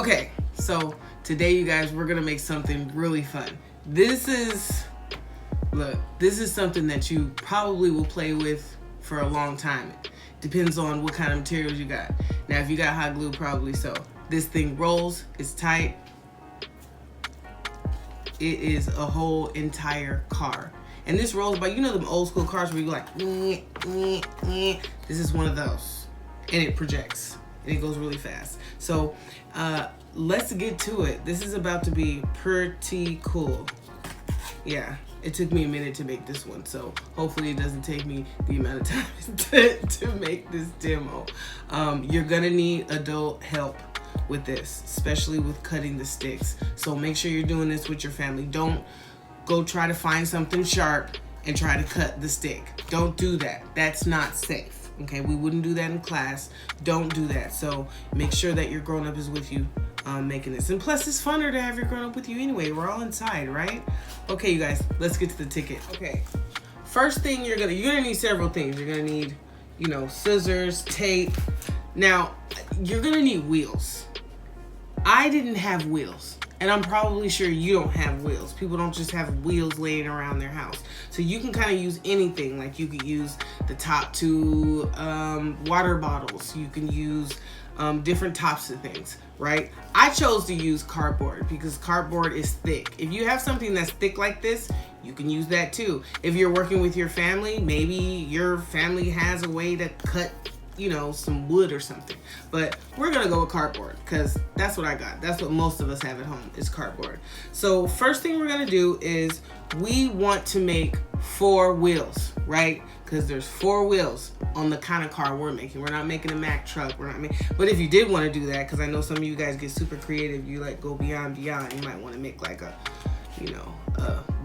Okay, so today, you guys, we're gonna make something really fun. This is something that you probably will play with for a long time. Depends on what kind of materials you got. Now, if you got hot glue, probably so. This thing rolls, it's tight. It is a whole entire car. And this rolls by, you know them old school cars where you go like, this is one of those. And it projects. And it goes really fast. So, let's get to it. This is about to be pretty cool. Yeah, it took me a minute to make this one, so hopefully it doesn't take me the amount of time to make this demo. You're gonna need adult help with this, especially with cutting the sticks. So make sure you're doing this with your family. Don't go try to find something sharp and try to cut the stick. Don't do that. That's not safe. Okay, we wouldn't do that in class. Don't do that. So make sure that your grown-up is with you making this. And plus, it's funner to have your grown-up with you anyway. We're all inside, right? Okay, you guys, let's get to the ticket. Okay, first thing you're gonna need several things. You're gonna need, scissors, tape. Now, you're gonna need wheels. I didn't have wheels. And I'm probably sure you don't have wheels. People don't just have wheels laying around their house. So you can kind of use anything. Like you could use the top two water bottles. You can use different tops of things, right? I chose to use cardboard because cardboard is thick. If you have something that's thick like this, you can use that too. If you're working with your family, maybe your family has a way to cut some wood or something. But we're gonna go with cardboard because that's what I got. That's what most of us have at home is cardboard. So first thing we're gonna do is we want to make 4 wheels, right? Because there's 4 wheels on the kind of car we're making. We're not making a Mack truck. But if you did want to do that, because I know some of you guys get super creative, you like go beyond. You might want to make like a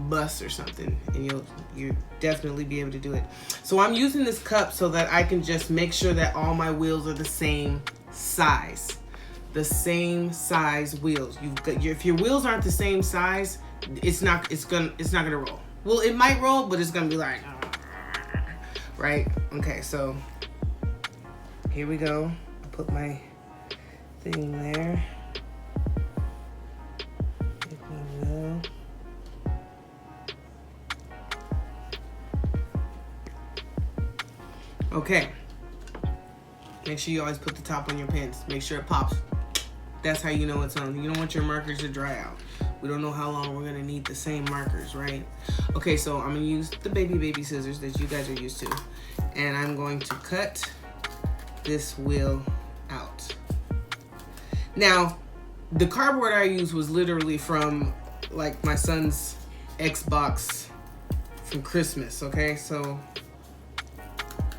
bus or something, and you'll definitely be able to do it. So I'm using this cup so that I can just make sure that all my wheels are the same size. The same size wheels. If your wheels aren't the same size, it's not gonna roll. Well, it might roll, but it's gonna be like, right? Okay, so here we go. I put my thing there. Okay, make sure you always put the top on your pens. Make sure it pops. That's how you know it's on. You don't want your markers to dry out. We don't know how long we're gonna need the same markers, right? Okay, so I'm gonna use the baby scissors that you guys are used to. And I'm going to cut this wheel out. Now, the cardboard I used was literally from like my son's Xbox from Christmas, okay? So,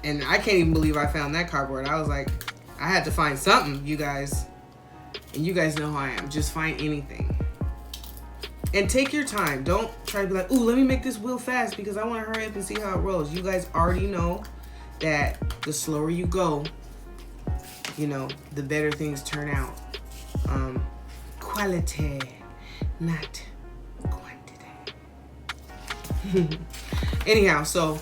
and I can't even believe I found that cardboard. I was like, I had to find something, you guys. And you guys know how I am. Just find anything. And take your time. Don't try to be like, ooh, let me make this wheel fast because I want to hurry up and see how it rolls. You guys already know that the slower you go, the better things turn out. Quality, not quantity. Anyhow, so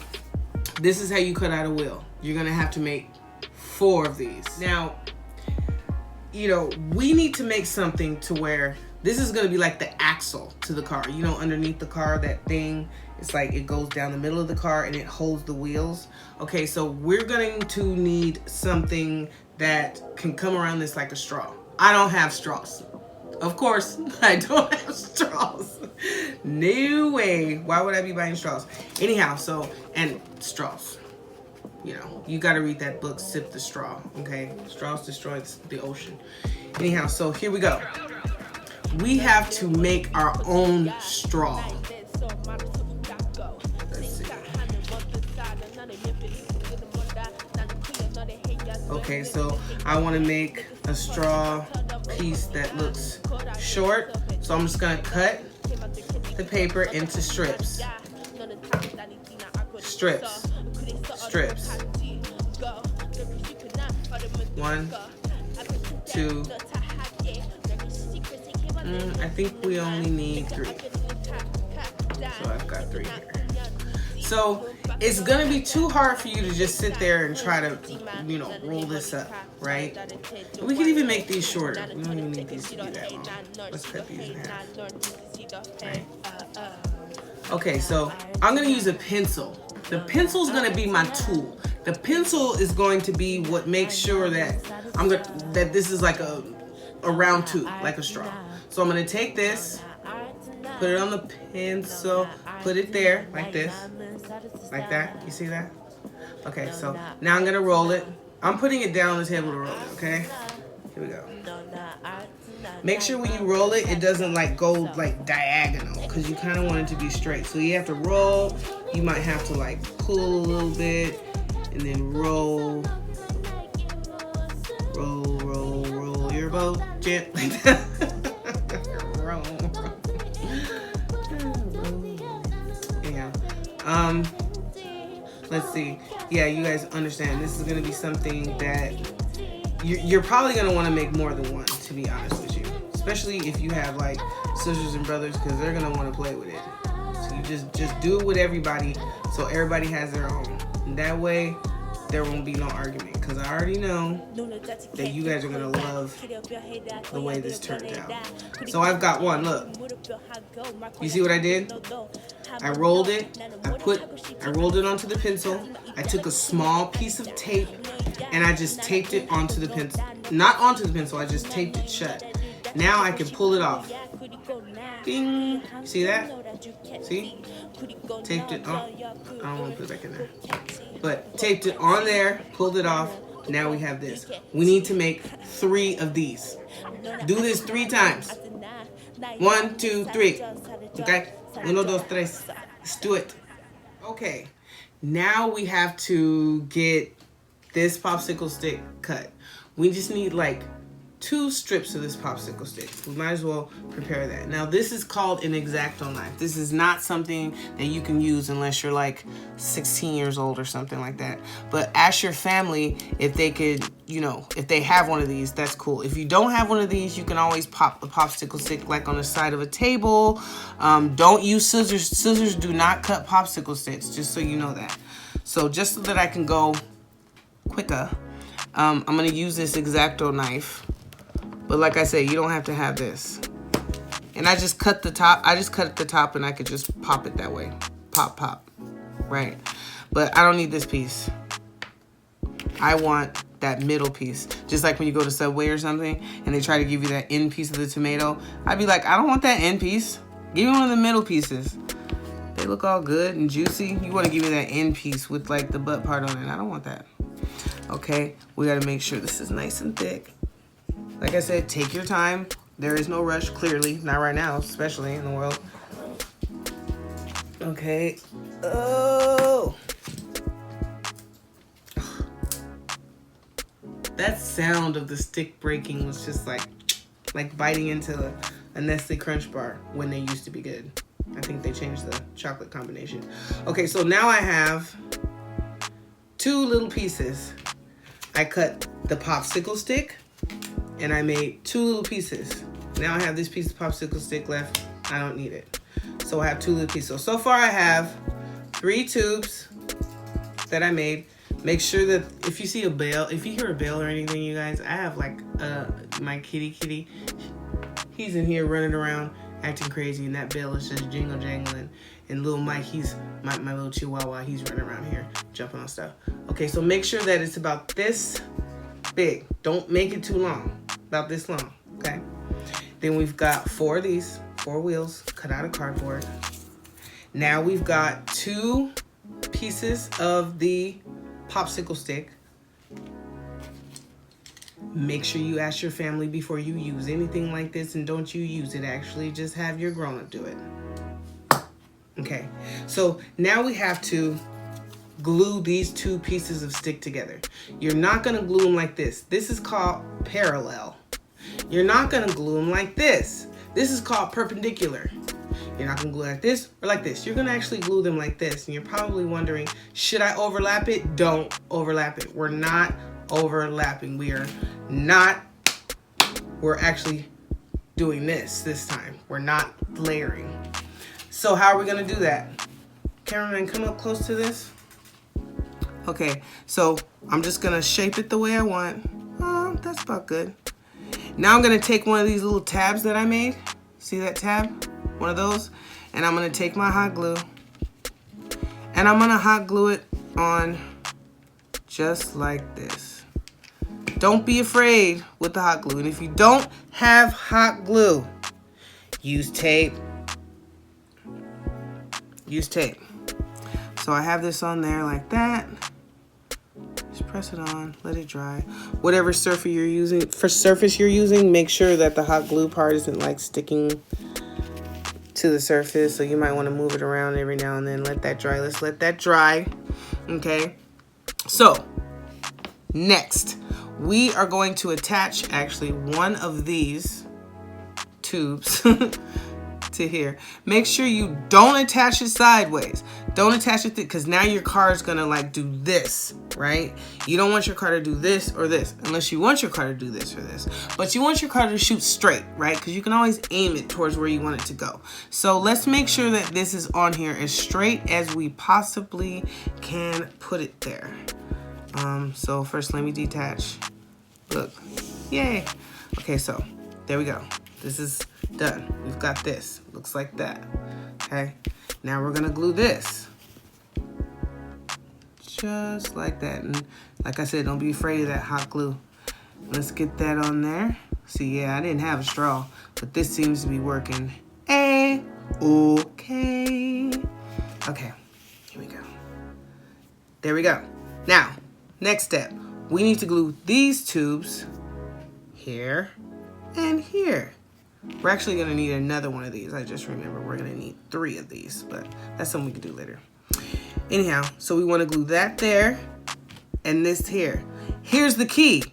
this is how you cut out a wheel. You're gonna have to make 4 of these. Now, we need to make something to where this is gonna be like the axle to the car. Underneath the car, that thing, it's like it goes down the middle of the car and it holds the wheels. Okay, so we're going to need something that can come around this like a straw. I don't have straws. Of course, I don't have straws. No way. Why would I be buying straws? Anyhow, and straws. You got to read that book, Sip the Straw, okay? Straws destroy the ocean. Anyhow, so here we go. We have to make our own straw. Let's see. Okay, so I want to make a straw piece that looks short. So I'm just going to cut the paper into strips. Strips. 1, 2. I think we only need 3. So I've got 3 here. So it's gonna be too hard for you to just sit there and try to, you know, roll this up, right? We can even make these shorter. We don't even need these to be that long. Let's cut these in half. Right. Okay, so I'm gonna use a pencil. The pencil is gonna be my tool. The pencil is going to be what makes sure that that this is like a round tube, like a straw. So I'm gonna take this, put it on the pencil, put it there like this, like that. You see that? Okay, so now I'm gonna roll it. I'm putting it down on the table to roll it. Okay, here we go. Make sure when you roll it, it doesn't like go like diagonal, because you kind of want it to be straight. So you have to roll. You might have to like pull a little bit and then roll, roll, roll, roll your boat gently. Roll. Yeah. Let's see. Yeah, you guys understand. This is gonna be something that you're probably gonna want to make more than one, to be honest with you. Especially if you have like sisters and brothers, because they're gonna want to play with it. So you just do it with everybody, so everybody has their own. And that way, there won't be no argument. Because I already know that you guys are gonna love the way this turned out. So I've got one. Look, you see what I did? I rolled it. I rolled it onto the pencil. I took a small piece of tape and I just taped it onto the pencil. Not onto the pencil. I just taped it shut. Now I can pull it off. Ding. See that? See? Taped it on. I don't want to put it back in there. But taped it on there, pulled it off. Now we have this. We need to make 3 of these. Do this 3 times. 1, 2, 3. Okay? 1, 2, 3. Let's do it. Okay. Now we have to get this popsicle stick cut. We just need like 2 strips of this popsicle stick. We might as well prepare that. Now this is called an X-Acto knife. This is not something that you can use unless you're like 16 years old or something like that. But ask your family if they could, you know, if they have one of these, that's cool. If you don't have one of these, you can always pop a popsicle stick like on the side of a table. Don't use scissors. Scissors do not cut popsicle sticks, just so you know that. So just so that I can go quicker, I'm gonna use this X-Acto knife. But like I said, you don't have to have this. And I just cut the top. I just cut the top and I could just pop it that way. Pop, pop. Right? But I don't need this piece. I want that middle piece. Just like when you go to Subway or something and they try to give you that end piece of the tomato. I'd be like, I don't want that end piece. Give me one of the middle pieces. They look all good and juicy. You want to give me that end piece with like the butt part on it. I don't want that. Okay? We got to make sure this is nice and thick. Like I said, take your time. There is no rush, clearly. Not right now, especially in the world. Okay. Oh. That sound of the stick breaking was just like biting into a Nestle Crunch bar when they used to be good. I think they changed the chocolate combination. Okay, so now I have 2 little pieces. I cut the popsicle stick. And I made 2 little pieces. Now I have this piece of popsicle stick left. I don't need it. So I have 2 little pieces. So far I have 3 tubes that I made. Make sure that if you see a bell, if you hear a bell or anything, you guys, I have like my kitty. He's in here running around acting crazy, and that bell is just jingle jangling. And little Mike, he's my little chihuahua, he's running around here jumping on stuff. Okay, so make sure that it's about this big. Don't make it too long. About this long, okay? Then we've got 4 of these, 4 wheels cut out of cardboard. Now we've got 2 pieces of the popsicle stick. Make sure you ask your family before you use anything like this, and don't you use it. Actually, just have your grown-up do it. Okay, so now we have to glue these 2 pieces of stick together. You're not gonna glue them like this. This is called parallel. You're not gonna glue them like this. This is called perpendicular. You're not gonna glue like this or like this. You're gonna actually glue them like this. And you're probably wondering, should I overlap it? Don't overlap it. We're not overlapping. We're actually doing this time. We're not layering. So how are we gonna do that? Cameraman, come up close to this. Okay, so I'm just gonna shape it the way I want. Oh, that's about good. Now I'm gonna take one of these little tabs that I made. See that tab? One of those. And I'm gonna take my hot glue and I'm gonna hot glue it on just like this. Don't be afraid with the hot glue. And if you don't have hot glue, use tape. Use tape. So I have this on there like that. Just press it on, let it dry. Whatever surface you're using, make sure that the hot glue part isn't like sticking to the surface. So you might want to move it around every now and then. Let that dry. Let's let that dry. Okay. So next, we are going to attach actually one of these tubes to here. Make sure you don't attach it sideways. Don't attach it because now your car is gonna like do this, right? You don't want your car to do this or this, unless you want your car to do this or this. But you want your car to shoot straight, right? Because you can always aim it towards where you want it to go. So let's make sure that this is on here as straight as we possibly can put it there. So first let me detach. Look, yay. Okay, so there we go. This is done. We've got this. Looks like that. Okay. Now we're gonna glue this. Just like that. And like I said, don't be afraid of that hot glue. Let's get that on there. See, yeah, I didn't have a straw, but this seems to be working. Okay. Okay. Here we go. There we go. Now, next step. We need to glue these tubes here and here. We're actually gonna need another one of these. I just remember we're gonna need 3 of these, but that's something we can do later. Anyhow, so we wanna glue that there and this here. Here's the key.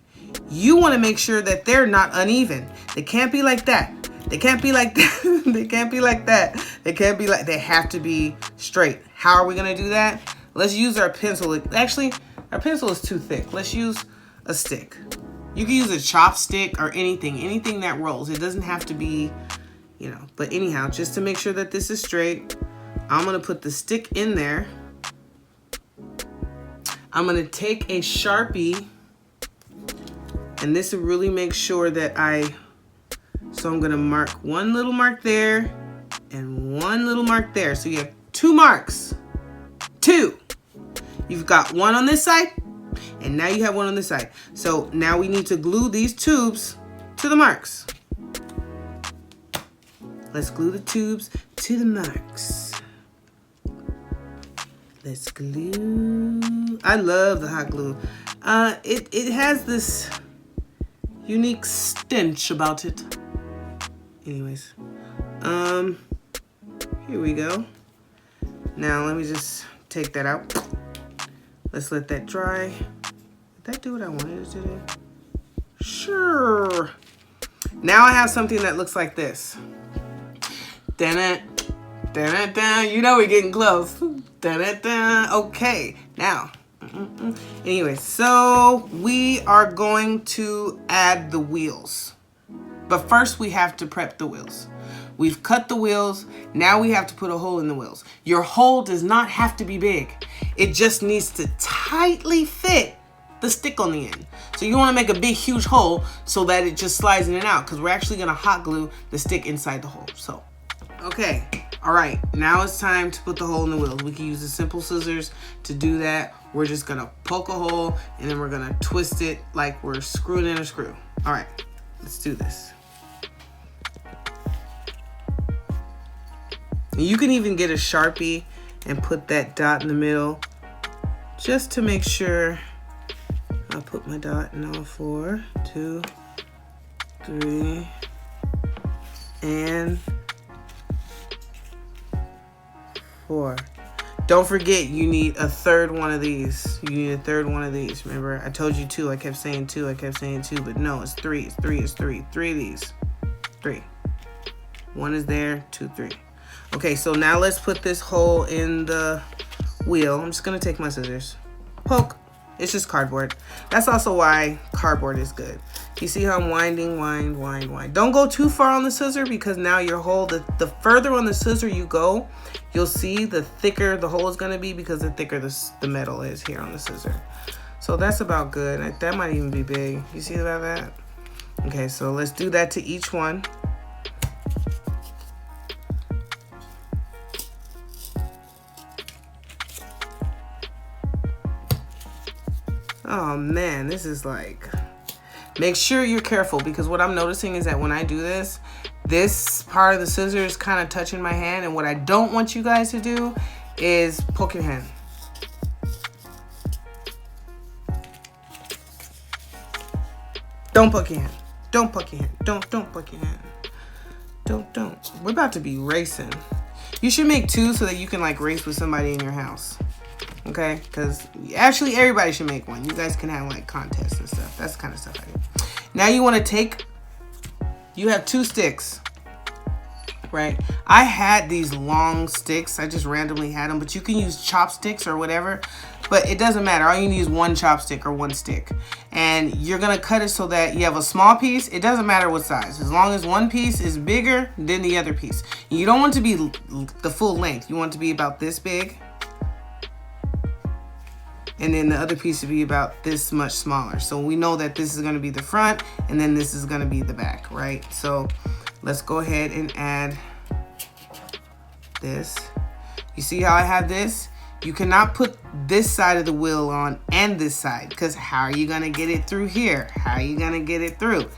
You wanna make sure that they're not uneven. They can't be like that. They can't be like that. They can't be like that. They can't be like, they have to be straight. How are we gonna do that? Let's use our pencil. Actually, our pencil is too thick. Let's use a stick. You can use a chopstick or anything that rolls. It doesn't have to be, you know, but anyhow, just to make sure that this is straight, I'm gonna put the stick in there. I'm gonna take a Sharpie, and this will really make sure that so I'm gonna mark one little mark there and one little mark there. So you have 2 marks, 2. You've got one on this side, and now you have one on this side. So now we need to glue these tubes to the marks. Let's glue the tubes to the marks. Let's glue. I love the hot glue. It has this unique stench about it. Anyways, here we go. Now let me just take that out. Let's let that dry. Did that do what I wanted it to do? Sure. Now I have something that looks like this. Dun-dun, dun-dun-dun. You know we're getting close. Dun-dun-dun. Okay, now. Anyway, so we are going to add the wheels. But first we have to prep the wheels. We've cut the wheels. Now we have to put a hole in the wheels. Your hole does not have to be big. It just needs to tightly fit the stick on the end. So you want to make a big, huge hole so that it just slides in and out, because we're actually going to hot glue the stick inside the hole. So, okay. All right. Now it's time to put the hole in the wheels. We can use the simple scissors to do that. We're just going to poke a hole and then we're going to twist it like we're screwing in a screw. All right. Let's do this. You can even get a Sharpie and put that dot in the middle just to make sure. I'll put my dot in all 4, 2, 3, and 4. Don't forget, you need a 3rd one of these. You need a 3rd one of these. Remember, I told you 2. I kept saying 2. I kept saying 2, but no, it's 3. It's 3. It's 3. 3 of these. 3. 1 is there. 2, 3. Okay, so now let's put this hole in the wheel. I'm just gonna take my scissors. Poke. It's just cardboard. That's also why cardboard is good. You see how I'm winding, wind. Don't go too far on the scissor, because now your hole, the further on the scissor you go, you'll see the thicker the hole is going to be, because the thicker the metal is here on the scissor. So that's about good. That might even be big. You see about that? Okay, so let's do that to each one. Oh man, this is like, make sure you're careful, because what I'm noticing is that when I do this, this part of the scissor is kind of touching my hand, and what I don't want you guys to do is poke your hand. Don't poke your hand. Don't poke your hand. Don't poke your hand. Don't. We're about to be racing. You should make 2 so that you can like race with somebody in your house. Okay? Because actually everybody should make one. You guys can have like contests and stuff. That's the kind of stuff I do. Now you want to take, you have 2 sticks, right? I had these long sticks. I just randomly had them, but you can use chopsticks or whatever, but it doesn't matter. All you need is 1 chopstick or 1 stick, and you're going to cut it so that you have a small piece. It doesn't matter what size, as long as one piece is bigger than the other piece. You don't want it to be the full length. You want it to be about this big, and then the other piece to be about this much smaller. So we know that this is going to be the front, and then this is going to be the back, right? So let's go ahead and add this. You see how I have this? You cannot put this side of the wheel on and this side, because how are you going to get it through here? How are you going to get it through?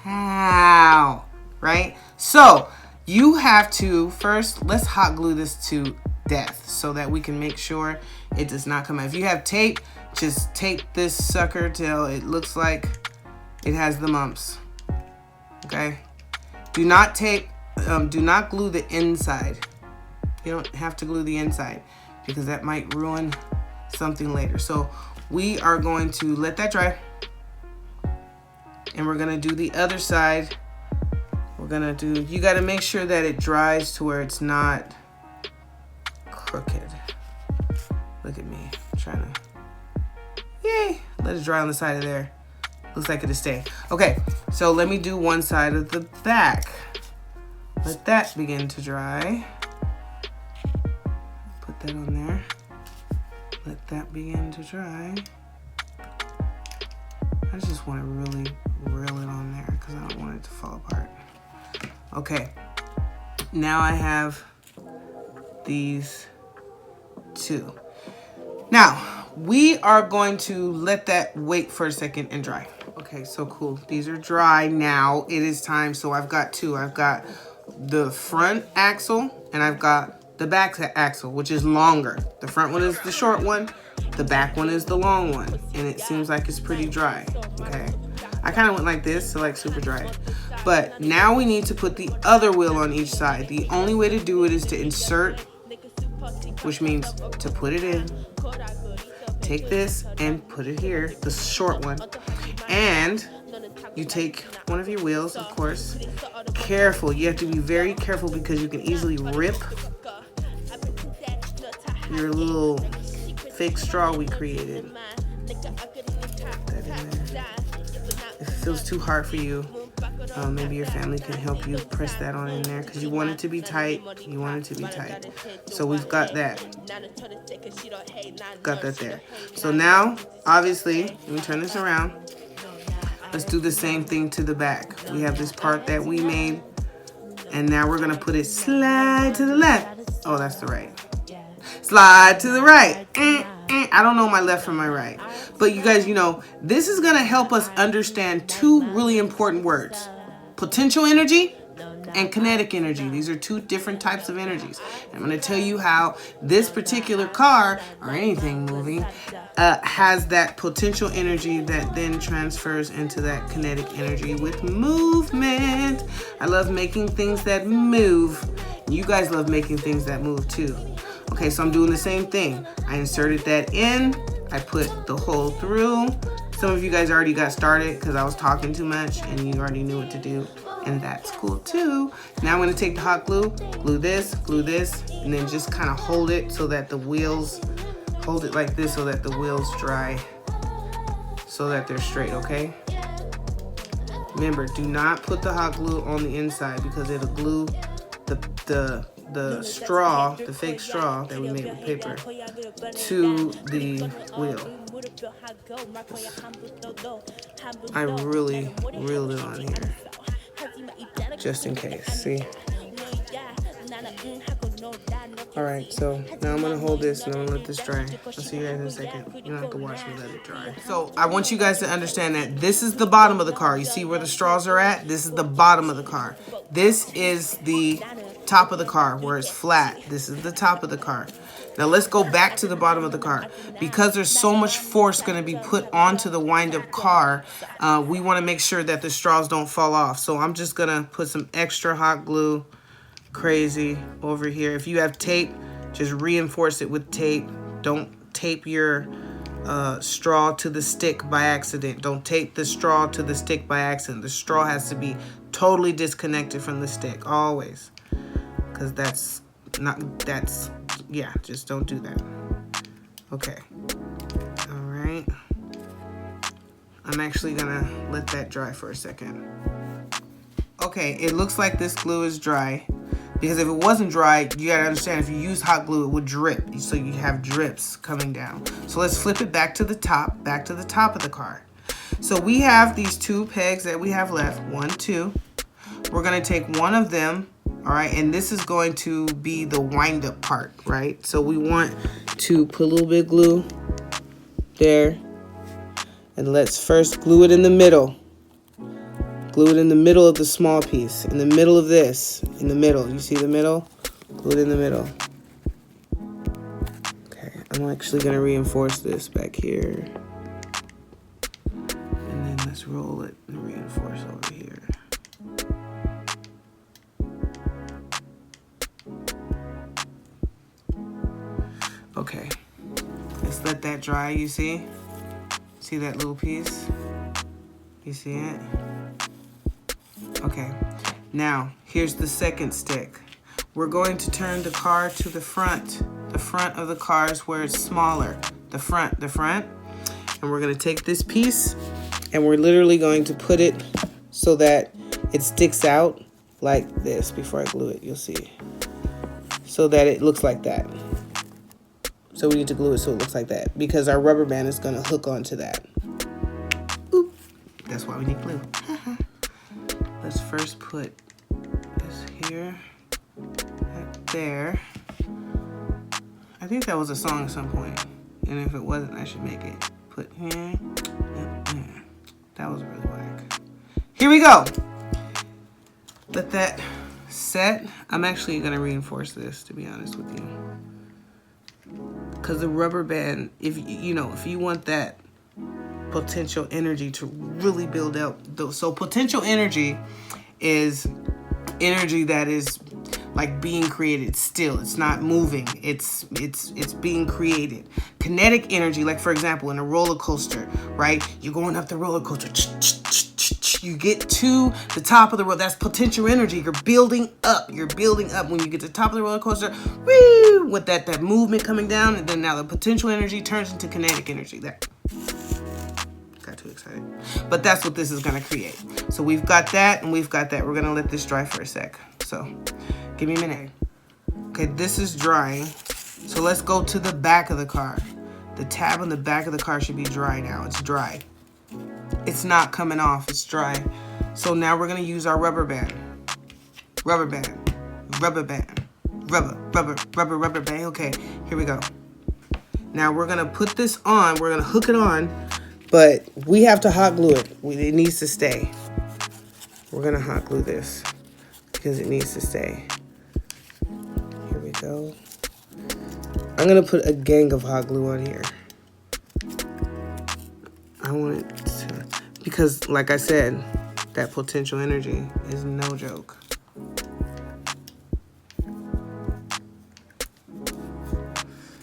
How? Right? So you have to first, let's hot glue this to death so that we can make sure it does not come out. If you have tape, just tape this sucker till it looks like it has the mumps. Okay? Do not tape, do not glue the inside. You don't have to glue the inside, because that might ruin something later. So we are going to let that dry, and we're gonna do the other side. We're gonna do, you gotta make sure that it dries to where it's not crooked. Look at me trying to, yay, let it dry on the side of there. Looks like it'll stay. Okay, so let me do one side of the back. Let that begin to dry. Put that on there. Let that begin to dry. I just want to really reel it on there because I don't want it to fall apart. Okay, now I have these 2. Now, we are going to let that wait for a second and dry. Okay, so cool. These are dry now. It is time. So I've got 2. I've got the front axle and I've got the back axle, which is longer. The front one is the short one. The back one is the long one. And it seems like it's pretty dry. Okay. I kind of went like this, so like super dry. But now we need to put the other wheel on each side. The only way to do it is to insert, which means to put it in. Take this and put it here, the short one. And you take one of your wheels, of course. Careful, you have to be very careful because you can easily rip your little fake straw we created. Put that in there. If it feels too hard for you, maybe your family can help you press that on in there because you want it to be tight. You want it to be tight. So we've got that. Got that there. So now, obviously, let me turn this around. Let's do the same thing to the back. We have this part that we made, and now we're gonna put it slide to the left. Oh, that's the right. Slide to the right. I don't know my left from my right. But you guys, you know, this is gonna help us understand 2 really important words. Potential energy and kinetic energy. These are 2 different types of energies. I'm going to tell you how this particular car, or anything moving, has that potential energy that then transfers into that kinetic energy with movement. I love making things that move. You guys love making things that move too. Okay, so I'm doing the same thing. I inserted that in. I put the hole through. Some of you guys already got started because I was talking too much and you already knew what to do. And that's cool too. Now I'm going to take the hot glue, glue this, and then just kind of hold it so that the wheels, hold it like this so that the wheels dry, so that they're straight, okay? Remember, do not put the hot glue on the inside because it'll glue the straw, the fake straw that we made with paper, to the wheel. I really reeled it on here, just in case. See? Alright, so now I'm gonna hold this and I'm gonna let this dry. I'll see you guys in a second. You don't have to watch me let it dry. So I want you guys to understand that this is the bottom of the car. You see where the straws are at? This is the bottom of the car. This is the top of the car where it's flat. This is the top of the car. Now let's go back to the bottom of the car. Because there's so much force going to be put onto the wind-up car, we want to make sure that the straws don't fall off. So I'm just going to put some extra hot glue, crazy, over here. If you have tape, just reinforce it with tape. Don't tape your straw to the stick by accident. Don't tape the straw to the stick by accident. The straw has to be totally disconnected from the stick, always. Because yeah, just don't do that. Okay. All right. I'm actually gonna let that dry for a second. Okay, it looks like this glue is dry. Because if it wasn't dry, you gotta understand, if you use hot glue, it would drip. So you have drips coming down. So let's flip it back to the top of the car. So we have these 2 pegs that we have left, 1, 2. We're gonna take one of them, all right, and this is going to be the wind-up part, right? So we want to put a little bit of glue there, and let's first glue it in the middle. Glue it in the middle of the small piece, in the middle of this, in the middle. You see the middle? Glue it in the middle. Okay, I'm actually gonna reinforce this back here. And then let's roll it and reinforce over here. Okay, let's let that dry, you see? See that little piece? You see it? Okay, now here's the second stick. We're going to turn the car to the front of the car is where it's smaller, the front. And we're gonna take this piece and we're literally going to put it so that it sticks out like this. Before I glue it, you'll see. So that it looks like that. So we need to glue it so it looks like that because our rubber band is gonna hook onto that. Oop. That's why we need glue. Let's first put this here, that there. I think that was a song at some point, and if it wasn't, I should make it. Put here, and there. That was really whack. Here we go. Let that set. I'm actually gonna reinforce this, to be honest with you, because the rubber band, if you want that potential energy to really build out. So potential energy is energy that is like being created still. It's not moving. It's being created. Kinetic energy, like for example, in a roller coaster, right? You're going up the roller coaster. You get to the top of the roller. That's potential energy. You're building up. You're building up. When you get to the top of the roller coaster, woo, with that movement coming down, and then now the potential energy turns into kinetic energy. That. Got too excited. But that's what this is going to create. So we've got that and we've got that. We're going to let this dry for a sec. So give me a minute. Okay, this is drying. So let's go to the back of the car. The tab on the back of the car should be dry now. It's dry. It's not coming off. It's dry. So now we're going to use our rubber band. Rubber band. Rubber band. Rubber band. Okay, here we go. Now we're going to put this on. We're going to hook it on. But we have to hot glue it. It needs to stay. We're going to hot glue this because it needs to stay. Here we go. I'm going to put a gang of hot glue on here. I want it to, because like I said, that potential energy is no joke.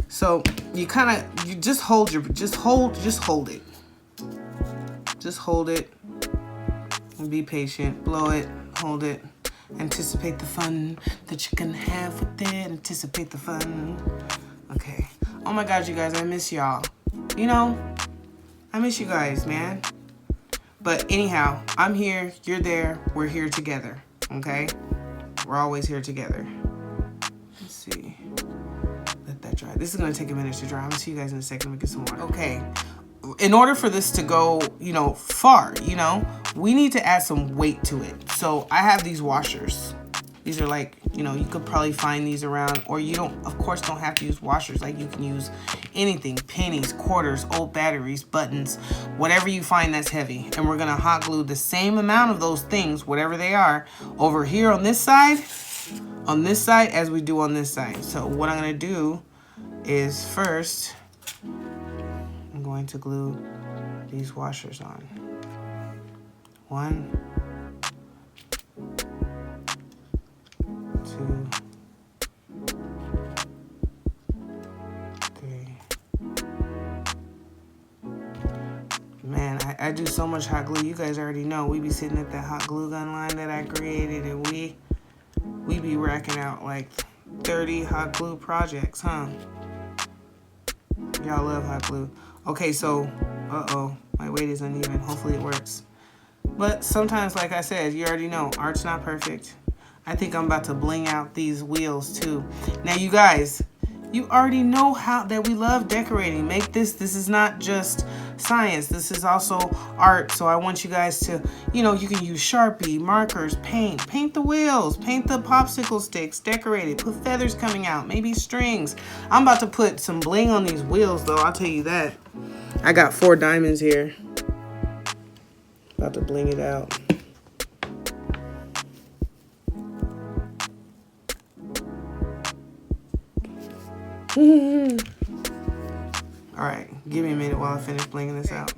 So you just hold it. Just hold it and be patient. Blow it, hold it. Anticipate the fun that you can have with it. Anticipate the fun. Okay. Oh my God, you guys, I miss y'all. I miss you guys, man. But anyhow, I'm here, you're there, we're here together, okay? We're always here together. Let's see. Let that dry. This is gonna take a minute to dry. I'm gonna see you guys in a second. Let me get some water. Okay. In order for this to go, you know, far, you know, we need to add some weight to it. So I have these washers. These are like, you know, you could probably find these around, or you don't, of course, don't have to use washers. Like you can use anything, pennies, quarters, old batteries, buttons, whatever you find that's heavy. And we're gonna hot glue the same amount of those things, whatever they are, over here on this side as we do on this side. So what I'm gonna do is first, I'm going to glue these washers on. 1, 2, 3. Man, I do so much hot glue. You guys already know. We be sitting at that hot glue gun line that I created, and we be racking out like 30 hot glue projects, huh? Y'all love hot glue. Okay, so, my weight is uneven. Hopefully it works. But sometimes, like I said, you already know, art's not perfect. I think I'm about to bling out these wheels too. Now, you guys, you already know how that we love decorating. Make this is not just science. This is also art. So I want you guys to, you know, you can use Sharpie, markers, paint the wheels, paint the popsicle sticks, decorate it, put feathers coming out, maybe strings. I'm about to put some bling on these wheels though, I'll tell you that. I got 4 diamonds here. About to bling it out. All right, give me a minute while I finish blinging this out.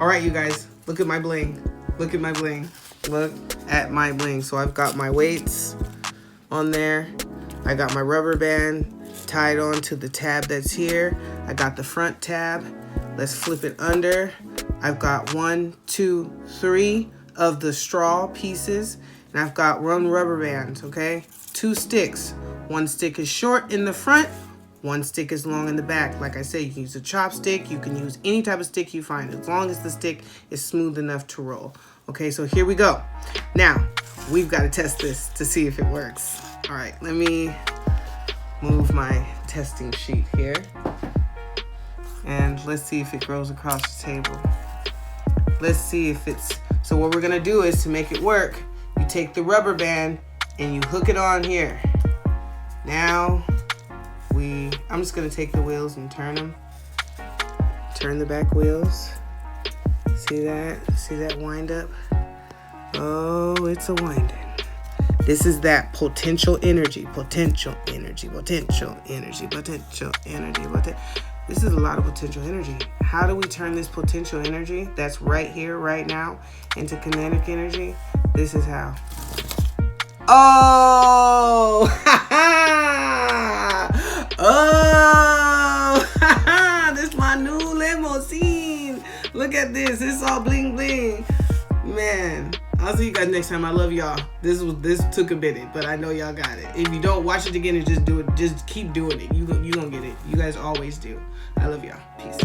All right, you guys, look at my bling. Look at my bling. Look at my bling. So I've got my weights on there. I got my rubber band tied on to the tab that's here. I got the front tab. Let's flip it under. I've got 1, 2, 3 of the straw pieces, and I've got 1 rubber band, okay? 2 sticks. 1 stick is short in the front, 1 stick is long in the back. Like I said, you can use a chopstick, you can use any type of stick you find, as long as the stick is smooth enough to roll. Okay, so here we go. Now, we've got to test this to see if it works. All right, let me move my testing sheet here. And let's see if it goes across the table. Let's see if it's, so what we're gonna do is, to make it work, you take the rubber band and you hook it on here. Now, I'm just gonna take the wheels and turn them. Turn the back wheels. See that? See that wind up? Oh, it's a winding. This is that potential energy, potential energy, potential energy, potential energy, This is a lot of potential energy. How do we turn this potential energy that's right here, right now, into kinetic energy? This is how. Oh! Oh! This is my new limousine. Look at this. It's all bling bling. Man, I'll see you guys next time. I love y'all. This took a minute, but I know y'all got it. If you don't, watch it again and just do it. Just keep doing it. You gonna get it. You guys always do. I love y'all. Peace.